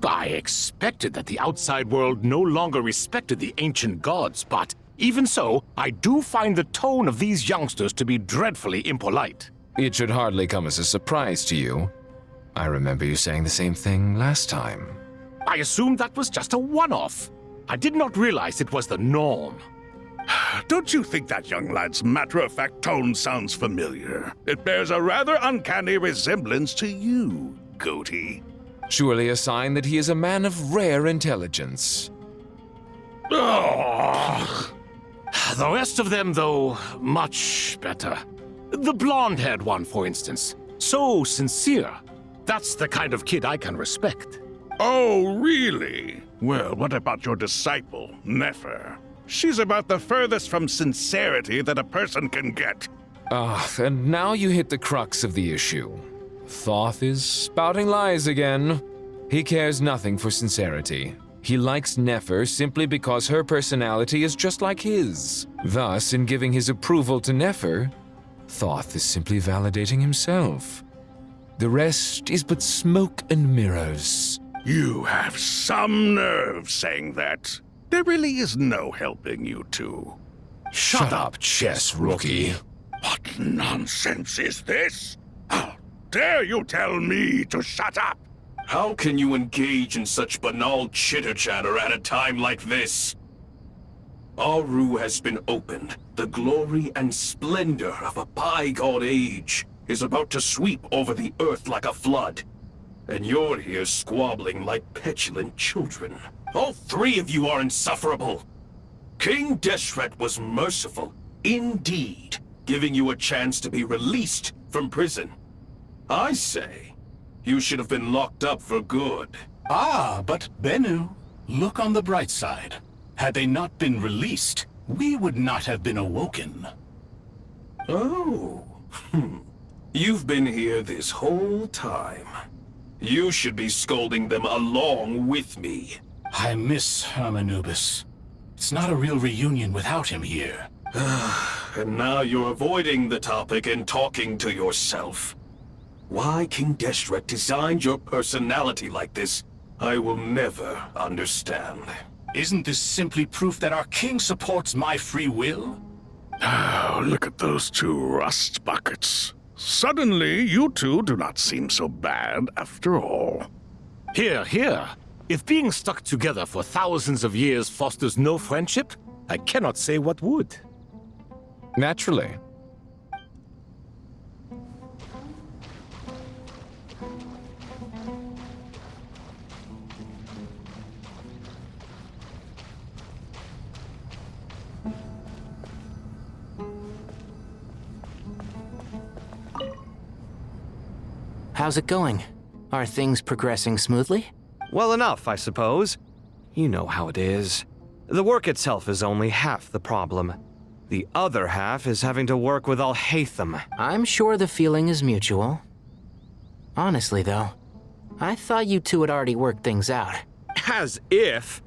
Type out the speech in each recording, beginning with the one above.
I expected that the outside world no longer respected the ancient gods, but even so, I do find the tone of these youngsters to be dreadfully impolite. It should hardly come as a surprise to you. I remember you saying the same thing last time. I assumed that was just a one-off. I did not realize it was the norm. Don't you think that young lad's matter-of-fact tone sounds familiar? It bears a rather uncanny resemblance to you, Goatee. Surely a sign that he is a man of rare intelligence. Ugh. The rest of them, though, much better. The blonde-haired one, for instance. So sincere. That's the kind of kid I can respect. Oh, really? Well, what about your disciple, Nefer? She's about the furthest from sincerity that a person can get. And now you hit the crux of the issue. Thoth is spouting lies again. He cares nothing for sincerity. He likes Nefer simply because her personality is just like his. Thus, in giving his approval to Nefer, Thoth is simply validating himself. The rest is but smoke and mirrors. You have some nerve saying that. There really is no helping you two. Shut up, chess rookie. What nonsense is this? How dare you tell me to shut up? How can you engage in such banal chitter-chatter at a time like this? Aru has been opened. The glory and splendor of a bygone age is about to sweep over the earth like a flood. And you're here squabbling like petulant children. All three of you are insufferable. King Deshret was merciful, indeed, giving you a chance to be released from prison. I say, you should have been locked up for good. Ah, but Bennu, look on the bright side. Had they not been released, we would not have been awoken. Oh, you've been here this whole time. You should be scolding them along with me. I miss Hermanubis. It's not a real reunion without him here. And now you're avoiding the topic and talking to yourself. Why King Deshret designed your personality like this, I will never understand. Isn't this simply proof that our king supports my free will? Oh, look at those two rust buckets. Suddenly, you two do not seem so bad after all. Here, here. If being stuck together for thousands of years fosters no friendship, I cannot say what would. Naturally. How's it going? Are things progressing smoothly? Well enough, I suppose. You know how it is. The work itself is only half the problem. The other half is having to work with Al-Haytham. I'm sure the feeling is mutual. Honestly, though, I thought you two had already worked things out. As if!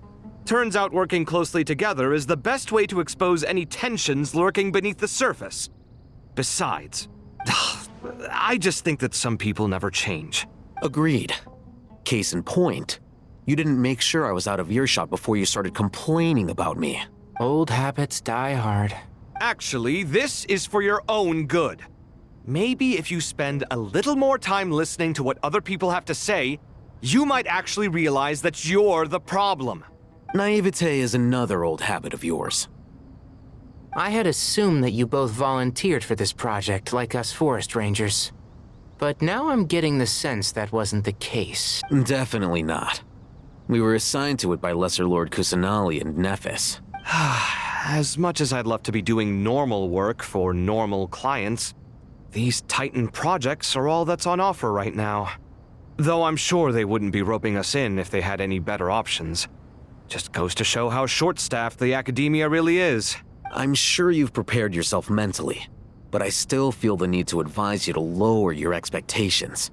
Turns out working closely together is the best way to expose any tensions lurking beneath the surface. Besides, I just think that some people never change. Agreed. Case in point, you didn't make sure I was out of earshot before you started complaining about me. Old habits die hard. Actually, this is for your own good. Maybe if you spend a little more time listening to what other people have to say, you might actually realize that you're the problem. Naivete is another old habit of yours. I had assumed that you both volunteered for this project like us forest rangers. But now I'm getting the sense that wasn't the case. Definitely not. We were assigned to it by Lesser Lord Kusanali and Nephis. As much as I'd love to be doing normal work for normal clients, these Titan projects are all that's on offer right now. Though I'm sure they wouldn't be roping us in if they had any better options. Just goes to show how short-staffed the academia really is. I'm sure you've prepared yourself mentally, but I still feel the need to advise you to lower your expectations.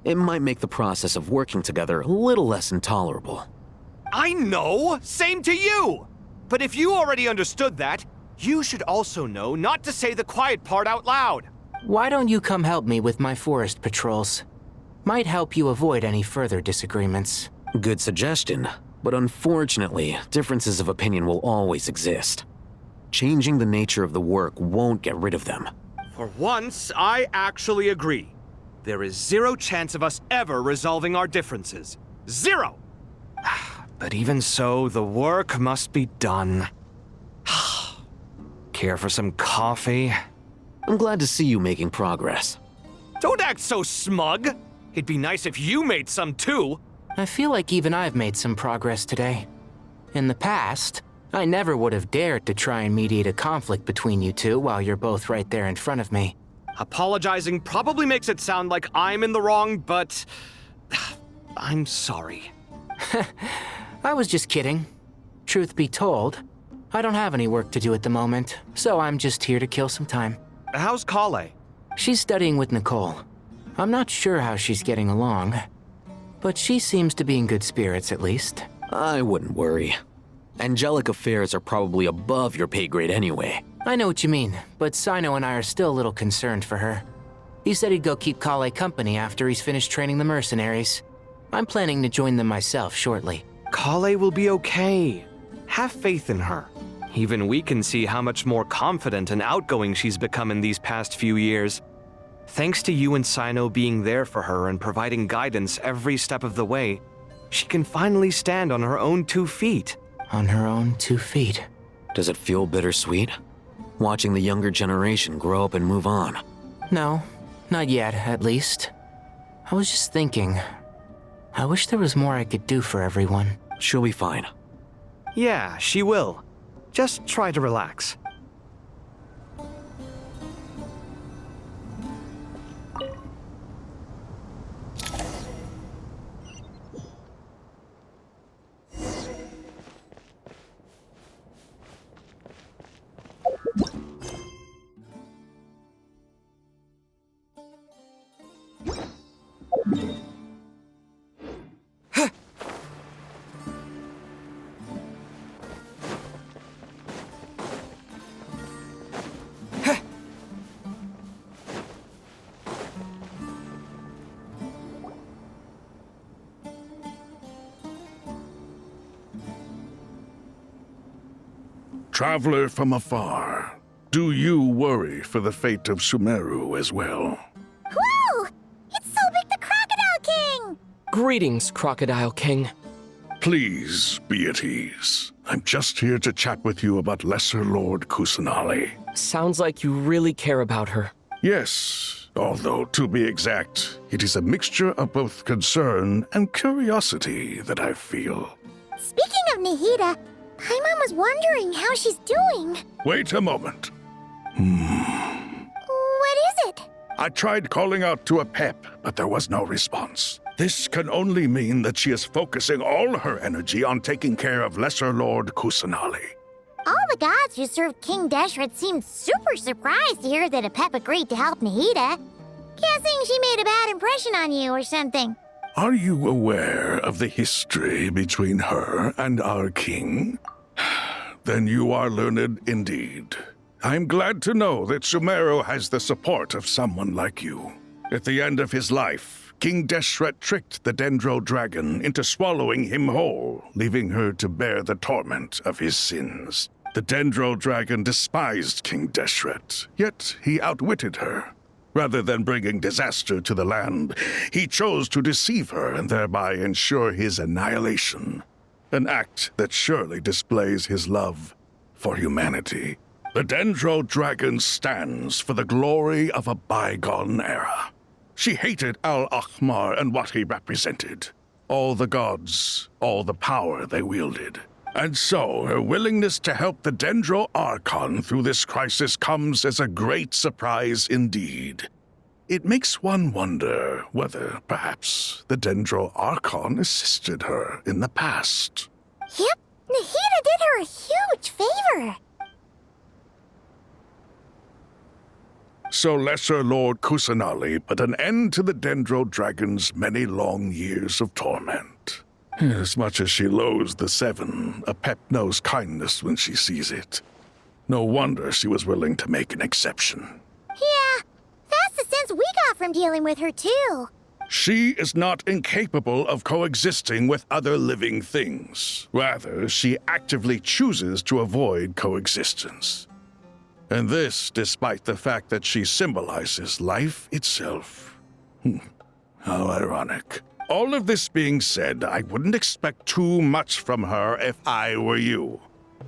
It might make the process of working together a little less intolerable. I know! Same to you! But if you already understood that, you should also know not to say the quiet part out loud. Why don't you come help me with my forest patrols? Might help you avoid any further disagreements. Good suggestion, but unfortunately, differences of opinion will always exist. Changing the nature of the work won't get rid of them. For once, I actually agree. There is zero chance of us ever resolving our differences. Zero! But even so, the work must be done. Care for some coffee? I'm glad to see you making progress. Don't act so smug! It'd be nice if you made some too! I feel like even I've made some progress today. In the past, I never would have dared to try and mediate a conflict between you two while you're both right there in front of me. Apologizing probably makes it sound like I'm in the wrong, but... I'm sorry. I was just kidding. Truth be told, I don't have any work to do at the moment, so I'm just here to kill some time. How's Kale? She's studying with Nicole. I'm not sure how she's getting along, but she seems to be in good spirits at least. I wouldn't worry. Angelic affairs are probably above your pay grade anyway. I know what you mean, but Sino and I are still a little concerned for her. He said he'd go keep Kale company after he's finished training the mercenaries. I'm planning to join them myself shortly. Kale will be okay. Have faith in her. Even we can see how much more confident and outgoing she's become in these past few years. Thanks to you and Sino being there for her and providing guidance every step of the way, she can finally stand on her own 2 feet. On her own 2 feet. Does it feel bittersweet? Watching the younger generation grow up and move on? No, not yet, at least. I was just thinking, I wish there was more I could do for everyone. She'll be fine. Yeah, she will. Just try to relax. Traveler from afar, do you worry for the fate of Sumeru as well? Whoa! It's Sobek the Crocodile King! Greetings, Crocodile King. Please be at ease. I'm just here to chat with you about Lesser Lord Kusanali. Sounds like you really care about her. Yes, although to be exact, it is a mixture of both concern and curiosity that I feel. Speaking of Nahida, Paimon was wondering how she's doing. Wait a moment. What is it? I tried calling out to a pep, but there was no response. This can only mean that she is focusing all her energy on taking care of Lesser Lord Kusanali. All the gods who served King Deshret seemed super surprised to hear that Apep agreed to help Nahida. Guessing she made a bad impression on you or something. Are you aware of the history between her and our king? Then you are learned indeed. I'm glad to know that Sumeru has the support of someone like you. At the end of his life, King Deshret tricked the Dendro Dragon into swallowing him whole, leaving her to bear the torment of his sins. The Dendro Dragon despised King Deshret, yet he outwitted her. Rather than bringing disaster to the land, he chose to deceive her and thereby ensure his annihilation. An act that surely displays his love for humanity. The Dendro Dragon stands for the glory of a bygone era. She hated Al-Ahmar and what he represented. All the gods, all the power they wielded. And so, her willingness to help the Dendro Archon through this crisis comes as a great surprise indeed. It makes one wonder whether, perhaps, the Dendro Archon assisted her in the past. Yep, Nahida did her a huge favor. So Lesser Lord Kusanali put an end to the Dendro Dragon's many long years of torment. As much as she loathes the Seven, Apep knows kindness when she sees it. No wonder she was willing to make an exception. Yeah, that's the sense we got from dealing with her, too. She is not incapable of coexisting with other living things. Rather, she actively chooses to avoid coexistence. And this despite the fact that she symbolizes life itself. How ironic. All of this being said, I wouldn't expect too much from her if I were you.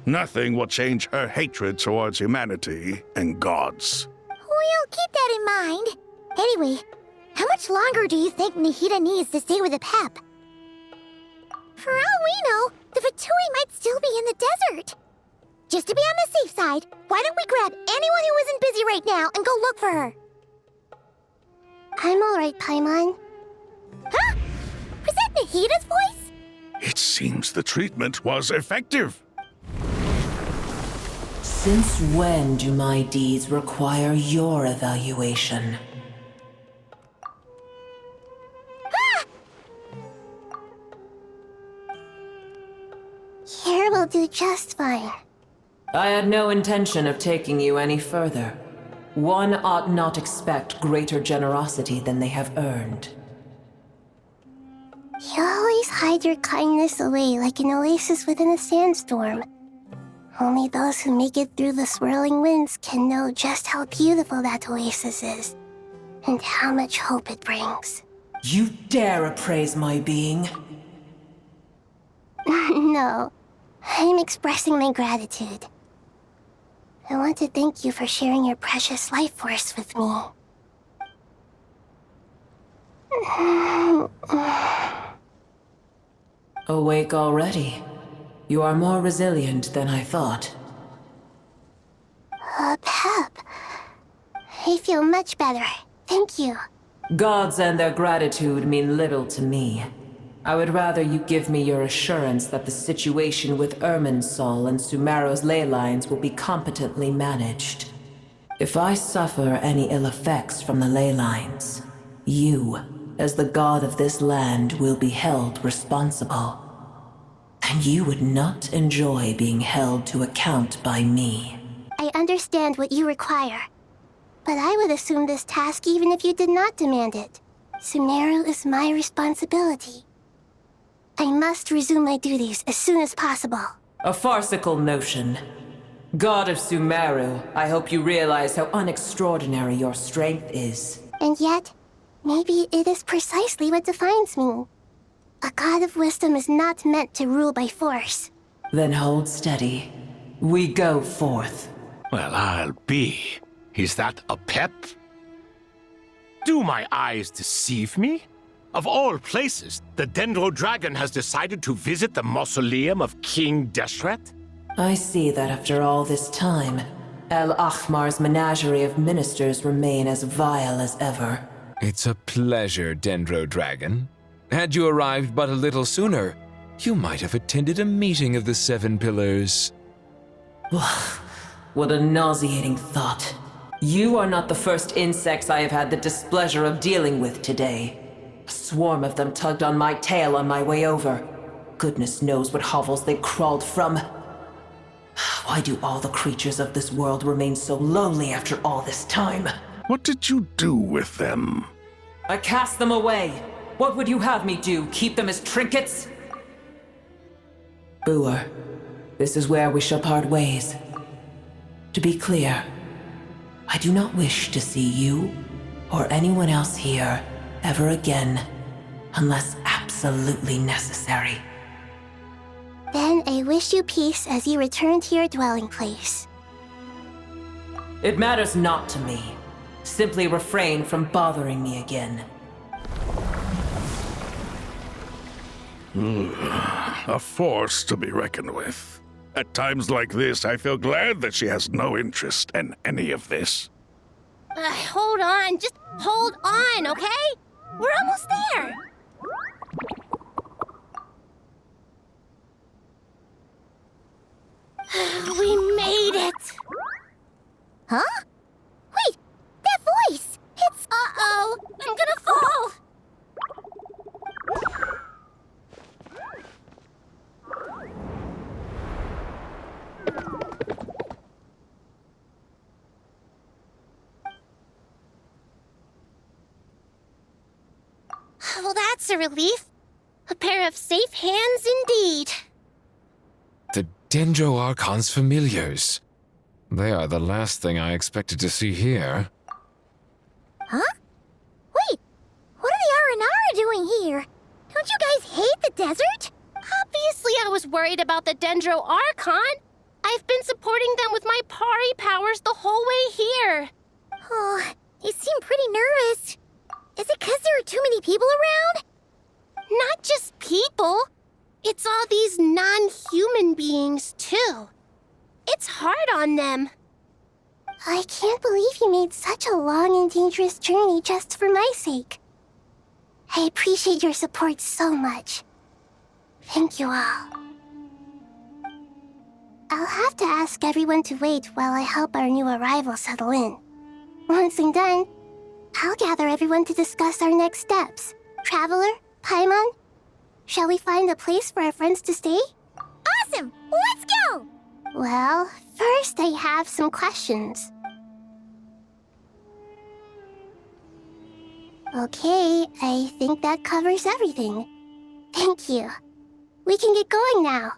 Nothing will change her hatred towards humanity and gods. We'll keep that in mind. Anyway, how much longer do you think Nahida needs to stay with the Pep? For all we know, the Fatui might still be in the desert. Just to be on the safe side, why don't we grab anyone who isn't busy right now and go look for her? I'm alright, Paimon. Huh? Was that Nahida's voice? It seems the treatment was effective. Since when do my deeds require your evaluation? Here will do just fine. I had no intention of taking you any further. One ought not expect greater generosity than they have earned. You always hide your kindness away like an oasis within a sandstorm. Only those who make it through the swirling winds can know just how beautiful that oasis is, and how much hope it brings. You dare appraise my being? No, I'm expressing my gratitude. I want to thank you for sharing your precious life force with me. Awake already? You are more resilient than I thought. Pep. I feel much better. Thank you. Gods and their gratitude mean little to me. I would rather you give me your assurance that the situation with Irminsul and Sumeru's ley lines will be competently managed. If I suffer any ill effects from the ley lines, you, as the god of this land, will be held responsible. And you would not enjoy being held to account by me. I understand what you require, but I would assume this task even if you did not demand it. Sumeru is my responsibility. I must resume my duties as soon as possible. A farcical notion. God of Sumeru, I hope you realize how unextraordinary your strength is. And yet, maybe it is precisely what defines me. A god of wisdom is not meant to rule by force. Then hold steady. We go forth. Well, I'll be. Is that a pep? Do my eyes deceive me? Of all places, the Dendro Dragon has decided to visit the mausoleum of King Deshret? I see that after all this time, El Ahmar's menagerie of ministers remain as vile as ever. It's a pleasure, Dendro Dragon. Had you arrived but a little sooner, you might have attended a meeting of the Seven Pillars. What a nauseating thought. You are not the first insects I have had the displeasure of dealing with today. A swarm of them tugged on my tail on my way over. Goodness knows what hovels they crawled from. Why do all the creatures of this world remain so lonely after all this time? What did you do with them? I cast them away. What would you have me do? Keep them as trinkets? Boer, this is where we shall part ways. To be clear, I do not wish to see you or anyone else here ever again, unless absolutely necessary. Then I wish you peace as you return to your dwelling place. It matters not to me. Simply refrain from bothering me again. A force to be reckoned with. At times like this, I feel glad that she has no interest in any of this. Hold on, just hold on, okay? We're almost there. We made it! Huh? Wait, that voice! It's... Uh-oh, I'm gonna fall! Well, that's a relief. A pair of safe hands indeed. The Dendro Archon's familiars. They are the last thing I expected to see here. Huh? Wait, what are the Aranara doing here? Don't you guys hate the desert? Obviously I was worried about the Dendro Archon. I've been supporting them with my Pari powers the whole way here. Oh, you seem pretty nervous. Is it because there are too many people around? Not just people. It's all these non-human beings, too. It's hard on them. I can't believe you made such a long and dangerous journey just for my sake. I appreciate your support so much. Thank you all. I'll have to ask everyone to wait while I help our new arrival settle in. Once I'm done, I'll gather everyone to discuss our next steps. Traveler, Paimon, shall we find a place for our friends to stay? Awesome! Let's go! Well, first I have some questions. Okay, I think that covers everything. Thank you. We can get going now.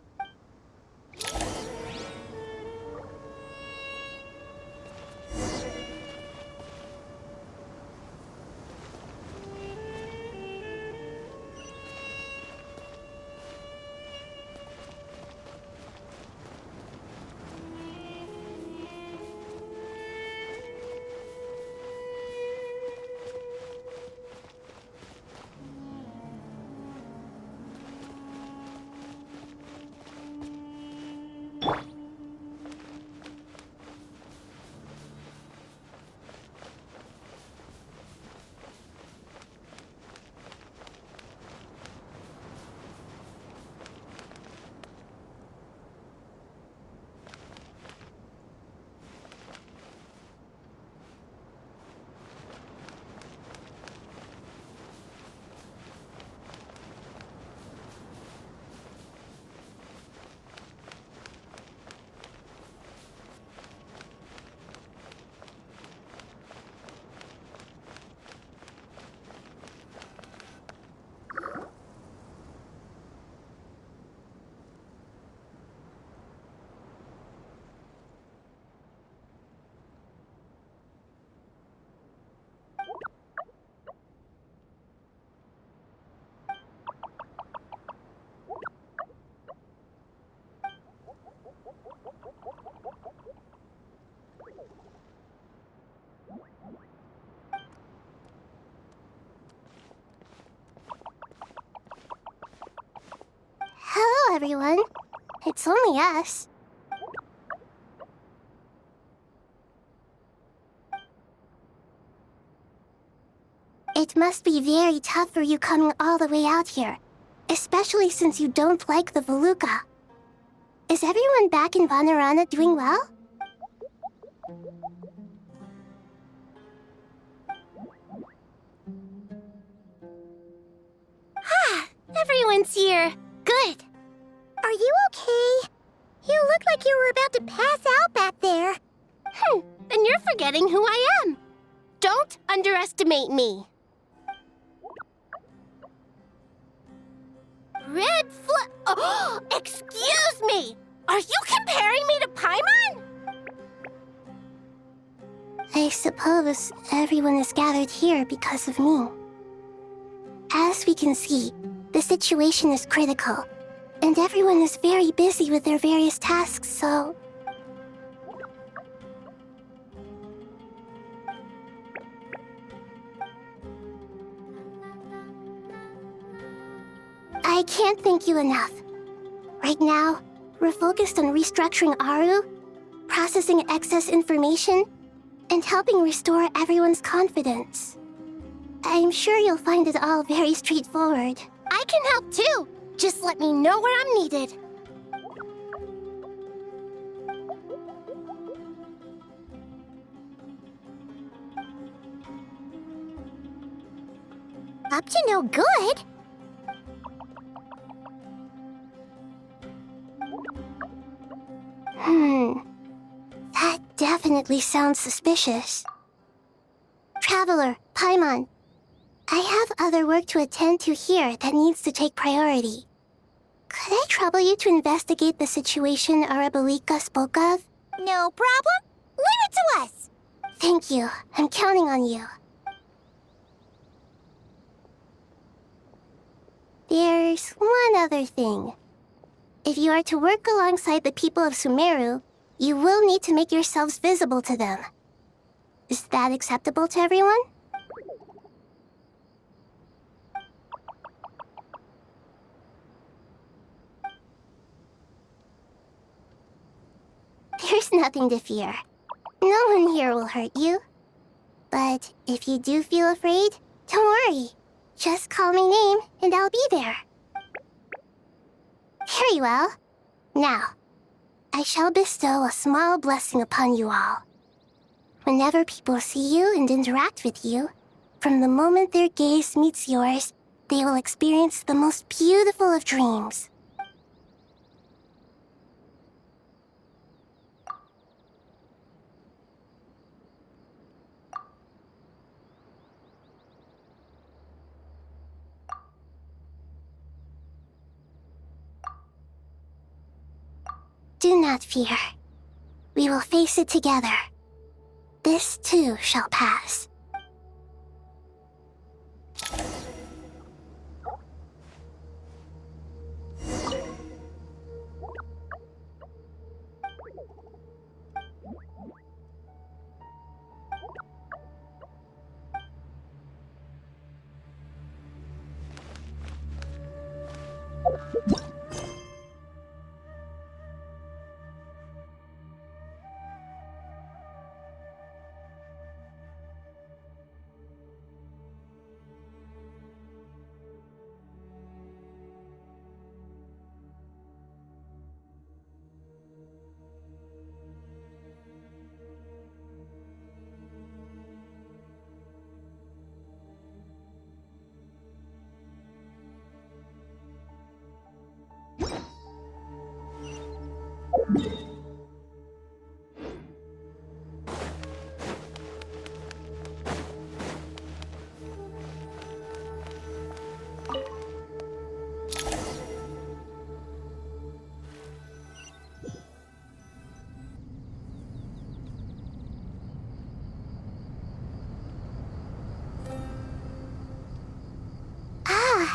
Hello, everyone. It's only us. It must be very tough for you coming all the way out here, especially since you don't like the Voluka. Is everyone back in Vanarana doing well? Everyone's here. Good. Are you okay? You look like you were about to pass out back there. Then you're forgetting who I am. Don't underestimate me. Oh, excuse me! Are you comparing me to Paimon? I suppose everyone is gathered here because of me. As we can see, the situation is critical, and everyone is very busy with their various tasks, so... I can't thank you enough. Right now, we're focused on restructuring Aru, processing excess information, and helping restore everyone's confidence. I'm sure you'll find it all very straightforward. I can help too. Just let me know where I'm needed. Up to no good? That definitely sounds suspicious. Traveler, Paimon, I have other work to attend to here that needs to take priority. Could I trouble you to investigate the situation Arabalika spoke of? No problem. Leave it to us. Thank you. I'm counting on you. There's one other thing. If you are to work alongside the people of Sumeru, you will need to make yourselves visible to them. Is that acceptable to everyone? There's nothing to fear. No one here will hurt you. But if you do feel afraid, don't worry. Just call my name and I'll be there. Very well. Now, I shall bestow a small blessing upon you all. Whenever people see you and interact with you, from the moment their gaze meets yours, they will experience the most beautiful of dreams. Do not fear. We will face it together. This too shall pass.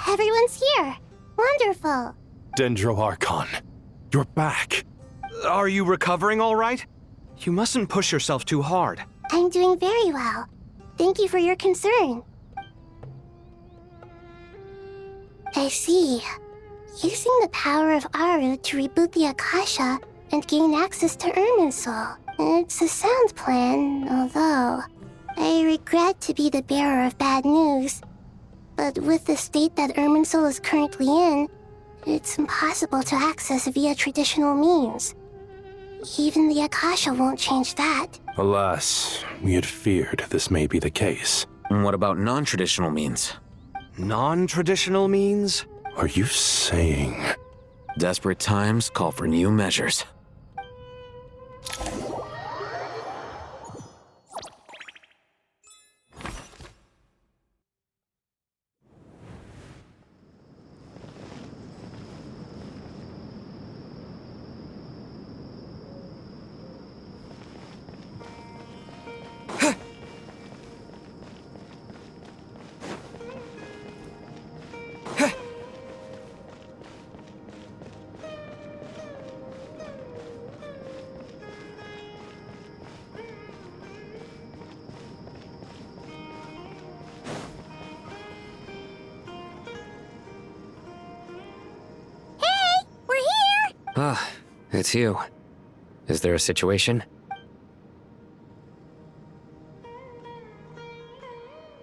Everyone's here. Wonderful. Dendro-Archon, you're back. Are you recovering all right? You mustn't push yourself too hard. I'm doing very well. Thank you for your concern. I see. Using the power of Aru to reboot the Akasha and gain access to Irminsul. It's a sound plan, although I regret to be the bearer of bad news. But with the state that Irminsul is currently in, it's impossible to access via traditional means. Even the Akasha won't change that. Alas, we had feared this may be the case. And what about non-traditional means? Non-traditional means? Are you saying... Desperate times call for new measures. Ah, It's you. Is there a situation?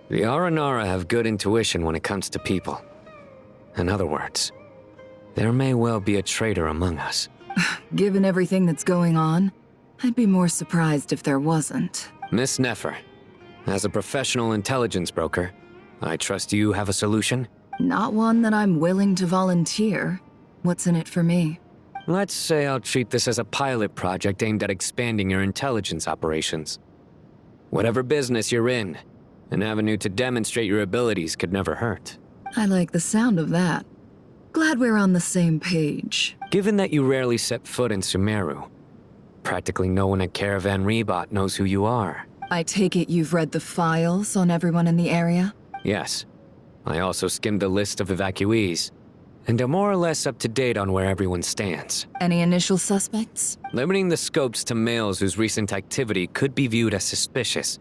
The Aranara have good intuition when it comes to people. In other words, there may well be a traitor among us. Given everything that's going on, I'd be more surprised if there wasn't. Miss Nefer, as a professional intelligence broker, I trust you have a solution? Not one that I'm willing to volunteer. What's in it for me? Let's say I'll treat this as a pilot project aimed at expanding your intelligence operations. Whatever business you're in, An avenue to demonstrate your abilities could never hurt. I like the sound of that. Glad we're on the same page. Given that you rarely set foot in Sumeru, practically no one at Caravan Ribat knows who you are. I take it you've read the files on everyone in the area? Yes. I also skimmed the list of evacuees, and am more or less up to date on where everyone stands. Any initial suspects? Limiting the scopes to males whose recent activity could be viewed as suspicious.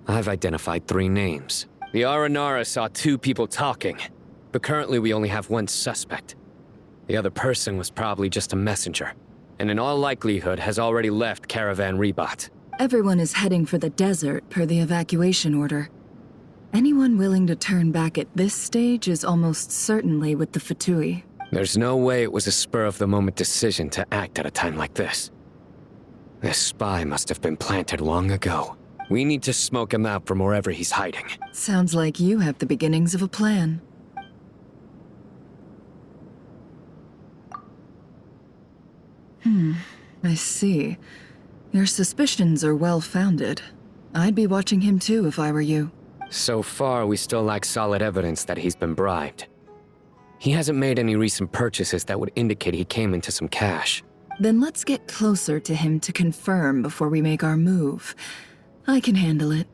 I've identified 3 names. The Aranara saw 2 people talking, but currently we only have 1 suspect. The other person was probably just a messenger, and in all likelihood has already left Caravan Ribat. Everyone is heading for the desert per the evacuation order. Anyone willing to turn back at this stage is almost certainly with the Fatui. There's no way it was a spur-of-the-moment decision to act at a time like this. This spy must have been planted long ago. We need to smoke him out from wherever he's hiding. Sounds like you have the beginnings of a plan. I see. Your suspicions are well-founded. I'd be watching him too if I were you. So far, we still lack solid evidence that he's been bribed. He hasn't made any recent purchases that would indicate he came into some cash. Then let's get closer to him to confirm before we make our move. I can handle it.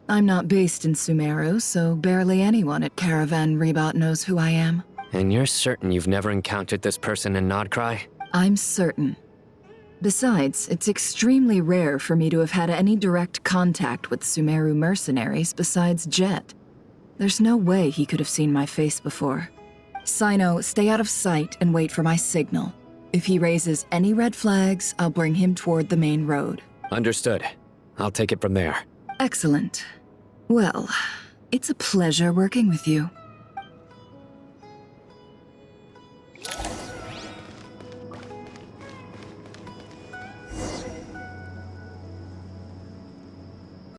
I'm not based in Sumeru, so barely anyone at Caravan Ribat knows who I am. And you're certain you've never encountered this person in Nodcry? I'm certain. Besides, it's extremely rare for me to have had any direct contact with Sumeru mercenaries besides Jet. There's no way he could have seen my face before. Sino, stay out of sight and wait for my signal. If he raises any red flags, I'll bring him toward the main road. Understood. I'll take it from there. Excellent. Well, it's a pleasure working with you.